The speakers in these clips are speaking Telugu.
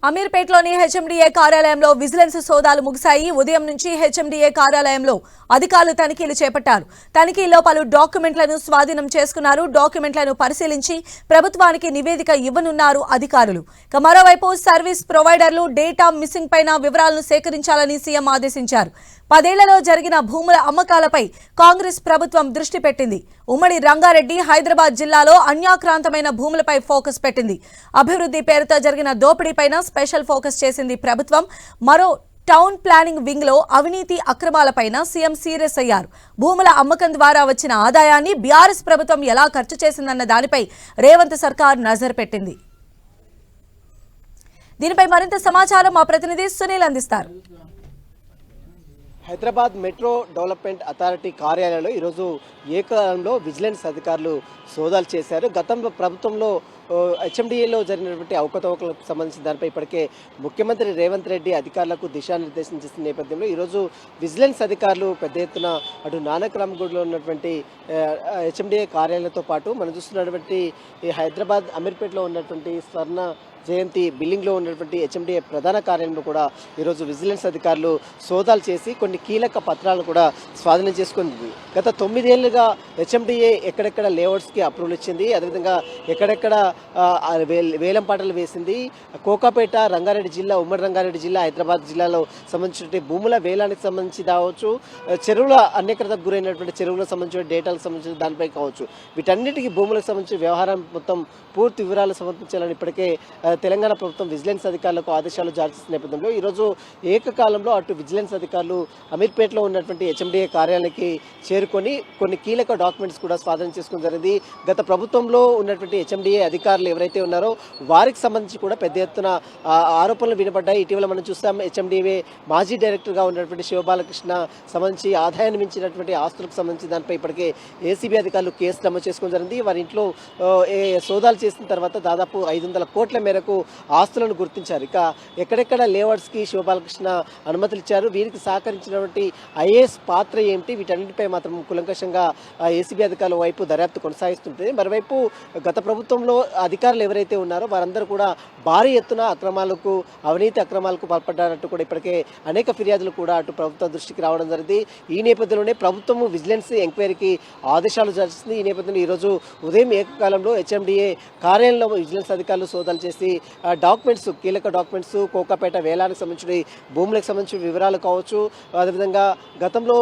అమీర్పేటలోని హెచ్ఎండిఏ కార్యాలయంలో విజిలెన్స్ సోదాలు ముగిశాయి. ఉదయం నుంచి హెచ్ఎండిఏ కార్యాలయంలో అధికారులు తనిఖీలు చేపట్టారు. తనిఖీల్లో పలు డాక్యుమెంట్లను స్వాధీనం చేసుకున్నారు. డాక్యుమెంట్లను పరిశీలించి ప్రభుత్వానికి నివేదిక ఇవ్వనున్నారు అధికారులు. మరోవైపు సర్వీస్ ప్రొవైడర్లు డేటా మిస్సింగ్ పైన వివరాలను సేకరించాలని సీఎం ఆదేశించారు. 10 ఏళ్లలో జరిగిన భూముల అమ్మకాలపై కాంగ్రెస్ ప్రభుత్వం దృష్టి పెట్టింది. ఉమ్మడి రంగారెడ్డి, హైదరాబాద్ జిల్లాలో అన్యాక్రాంతమైన భూములపై ఫోకస్ పెట్టింది. అభివృద్ధి పేరుతో జరిగిన దోపిడీపైన స్పెషల్ ఫోకస్ చేసింది ప్రభుత్వం. మరో టౌన్ ప్లానింగ్ వింగ్ లో అవినీతి అక్రమాలపైన సీఎం సీరియస్ అయ్యారు. భూముల అమ్మకం ద్వారా వచ్చిన ఆదాయాన్ని బీఆర్ఎస్ ప్రభుత్వం ఎలా ఖర్చు చేసిందన్న దానిపై రేవంత్ సర్కార్ నజర్ పెట్టింది. దీనిపై మరింత సమాచారం మా ప్రతినిధి సునీల్ అందిస్తారు. హైదరాబాద్ మెట్రో డెవలప్మెంట్ అథారిటీ కార్యాలయంలో ఈరోజు ఏకకాలంలో విజిలెన్స్ అధికారులు సోదాలు చేశారు. గతంలో ప్రభుత్వంలో హెచ్ఎండిఏలో జరిగినటువంటి అవకతవకలకు సంబంధించిన దానిపై ఇప్పటికే ముఖ్యమంత్రి రేవంత్ రెడ్డి అధికారులకు దిశానిర్దేశం చేసిన నేపథ్యంలో ఈరోజు విజిలెన్స్ అధికారులు పెద్ద ఎత్తున అటు నానక్రామ్గూడ్లో ఉన్నటువంటి హెచ్ఎండిఏ కార్యాలయంతో పాటు మనం చూస్తున్నటువంటి హైదరాబాద్ అమీర్పేటలో ఉన్నటువంటి స్వర్ణ జయంతి బిల్డింగ్లో ఉన్నటువంటి హెచ్ఎండిఏ ప్రధాన కార్యాలయంలో కూడా ఈరోజు విజిలెన్స్ అధికారులు సోదాలు చేసి కొన్ని కీలక పత్రాలను కూడా స్వాధీనం చేసుకుంది. గత 9 ఏళ్లుగా హెచ్ఎండిఏ ఎక్కడెక్కడ లేఅవుట్స్కి అప్రూవల్ ఇచ్చింది, అదేవిధంగా ఎక్కడెక్కడ వేలం పాటలు వేసింది. కోకాపేట, రంగారెడ్డి జిల్లా, ఉమ్మడి రంగారెడ్డి జిల్లా, హైదరాబాద్ జిల్లాలో సంబంధించిన భూముల వేలానికి సంబంధించి కావచ్చు, చెరువుల అన్యక్రతకు గురైనటువంటి చెరువులకు సంబంధించిన డేటాలకు సంబంధించిన దానిపై కావచ్చు, వీటన్నిటికీ భూములకు సంబంధించిన వ్యవహారం మొత్తం పూర్తి వివరాలు సమర్పించాలని ఇప్పటికే తెలంగాణ ప్రభుత్వం విజిలెన్స్ అధికారులకు ఆదేశాలు జారీ చేసిన నేపథ్యంలో ఈరోజు ఏకకాలంలో అటు విజిలెన్స్ అధికారులు అమీర్పేటలో ఉన్నటువంటి హెచ్ఎండిఏ కార్యాలయానికి చేరుకొని కొన్ని కీలక డాక్యుమెంట్స్ కూడా స్వాధీనం చేసుకోవడం జరిగింది. గత ప్రభుత్వంలో ఉన్నటువంటి హెచ్ఎండిఏ అధికారులు ఎవరైతే ఉన్నారో వారికి సంబంధించి కూడా పెద్ద ఎత్తున ఆరోపణలు వినపడ్డాయి. ఇటీవల మనం చూస్తాం హెచ్ఎండిఏ మాజీ డైరెక్టర్గా ఉన్నటువంటి శివబాలకృష్ణ సంబంధించి ఆదాయాన్ని మించినటువంటి ఆస్తులకు సంబంధించి దానిపై ఇప్పటికే ఏసీబీ అధికారులు కేసు నమోదు చేసుకోవడం జరిగింది. వారి ఇంట్లో సోదాలు చేసిన తర్వాత దాదాపు 500 కోట్ల మేరకు ఆస్తులను గుర్తించారు. ఇక ఎక్కడెక్కడ లేఅవుట్స్కి శివబాలకృష్ణ అనుమతులు ఇచ్చారు, వీరికి సహకరించినటువంటి ఐఏఎస్ పాత్ర ఏమిటి, వీటన్నిటిపై మాత్రం కులంకషంగా ఏసీబీ అధికారుల వైపు దర్యాప్తు కొనసాగిస్తుంటుంది. మరోవైపు గత ప్రభుత్వంలో అధికారులు ఎవరైతే ఉన్నారో వారందరూ కూడా భారీ ఎత్తున అవినీతి అక్రమాలకు పాల్పడ్డారంటూ కూడా ఇప్పటికే అనేక ఫిర్యాదులు కూడా అటు ప్రభుత్వ దృష్టికి రావడం జరిగింది. ఈ నేపథ్యంలోనే ప్రభుత్వం విజిలెన్స్ ఎంక్వైరీకి ఆదేశాలు జారీ చేసింది. ఈ నేపథ్యంలో ఈరోజు ఉదయం ఏకకాలంలో హెచ్ఎండిఏ కార్యాలయంలో విజిలెన్స్ అధికారులు సోదాలు చేసి డాక్యుమెంట్స్, కీలక డాక్యుమెంట్స్, కోకాపేట వేలానికి సంబంధించిన భూములకు సంబంధించిన వివరాలు కావచ్చు, అదేవిధంగా గతంలో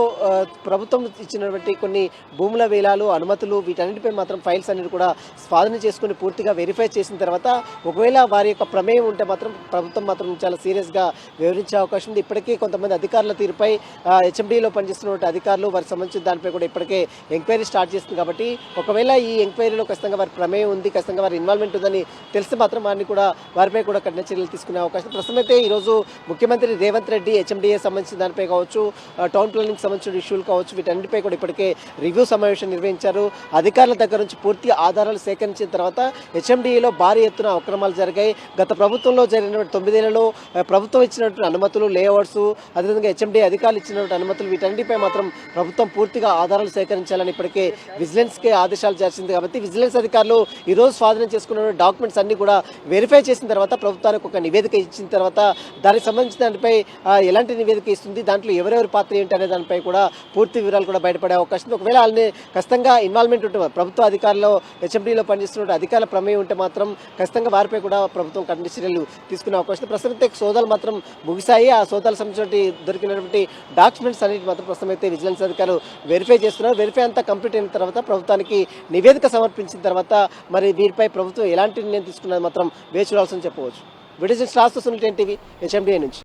ప్రభుత్వం ఇచ్చినటువంటి కొన్ని భూముల వేలాలు, అనుమతులు, వీటన్నిటిపై మాత్రం ఫైల్స్ అన్నిటి కూడా స్వాధీనం చేసుకుని పూర్తిగా వెరిఫై చేసిన తర్వాత ఒకవేళ వారి యొక్క ప్రమేయం ఉంటే మాత్రం ప్రభుత్వం మాత్రం చాలా సీరియస్గా వివరించే అవకాశం ఉంది. ఇప్పటికీ కొంతమంది అధికారుల తీరుపై హెచ్ఎండిలో పనిచేస్తున్నటువంటి అధికారులు వారికి సంబంధించిన దానిపై కూడా ఇప్పటికే ఎంక్వైరీ స్టార్ట్ చేస్తుంది. కాబట్టి ఒకవేళ ఈ ఎంక్వైరీలో ఖచ్చితంగా వారి ప్రమేయం ఉంది, ఖచ్చితంగా వారి ఇన్వాల్వ్మెంట్ ఉందని తెలిసి మాత్రం వారిపై కూడా కఠిన చర్యలు తీసుకునే అవకాశం. ప్రస్తుతం అయితే ఈరోజు ముఖ్యమంత్రి రేవంత్ రెడ్డి హెచ్ఎండిఏ సంబంధించిన దానిపై కావచ్చు, టౌన్ ప్లానింగ్ సంబంధించిన ఇష్యూలు కావచ్చు, వీటన్నిటిపై కూడా ఇప్పటికే రివ్యూ సమావేశం నిర్వహించారు. అధికారుల దగ్గర నుంచి పూర్తి ఆధారాలు సేకరించిన తర్వాత హెచ్ఎండిఏలో భారీ ఎత్తున అక్రమాలు జరిగాయి. గత ప్రభుత్వంలో జరిగినటువంటి 9 ఏళ్లలో ప్రభుత్వం ఇచ్చినటువంటి అనుమతులు, లేఅవుట్స్, అదేవిధంగా హెచ్ఎండిఏ అధికారులు ఇచ్చినటువంటి అనుమతులు, వీటన్నిటిపై మాత్రం ప్రభుత్వం పూర్తిగా ఆధారాలు సేకరించాలని ఇప్పటికే విజిలెన్స్కి ఆదేశాలు చేసింది. కాబట్టి విజిలెన్స్ అధికారులు ఈరోజు స్వాధీనం చేసుకున్న డాక్యుమెంట్స్ అన్ని కూడా వెరిఫై చేసిన తర్వాత ప్రభుత్వానికి ఒక నివేదిక ఇచ్చిన తర్వాత దానికి సంబంధించిన దానిపై ఎలాంటి నివేదిక ఇస్తుంది, దాంట్లో ఎవరెవరి పాత్ర ఏంటి అనే దానిపై కూడా పూర్తి వివరాలు కూడా బయటపడే అవకాశం ఉంది. ఒకవేళ వాళ్ళని ఖచ్చితంగా ఇన్వాల్వ్మెంట్ ఉంటే ప్రభుత్వ అధికారులు హెచ్ఎండిలో పనిచేస్తున్న అధికారుల ప్రమేయం ఉంటే మాత్రం ఖచ్చితంగా వారిపై కూడా ప్రభుత్వం కఠిన చర్యలు తీసుకునే అవకాశం ఉంది. ప్రస్తుతం అయితే సోదాలు మాత్రం ముగిశాయి. ఆ సోదాలకు సంబంధించిన దొరికినటువంటి డాక్యుమెంట్స్ అన్నిటి మాత్రం ప్రస్తుతం అయితే విజిలెన్స్ అధికారులు వెరిఫై చేస్తున్నారు. వెరిఫై అంతా కంప్లీట్ అయిన తర్వాత ప్రభుత్వానికి నివేదిక సమర్పించిన తర్వాత మరి వీరిపై ప్రభుత్వం ఎలాంటి నిర్ణయం తీసుకున్నది మాత్రం వేచి చూడాల్సి చెప్పవచ్చు. వీడియో రాస్తూ సునీల్ టీవీ హెచ్ఎండిఏ నుంచి.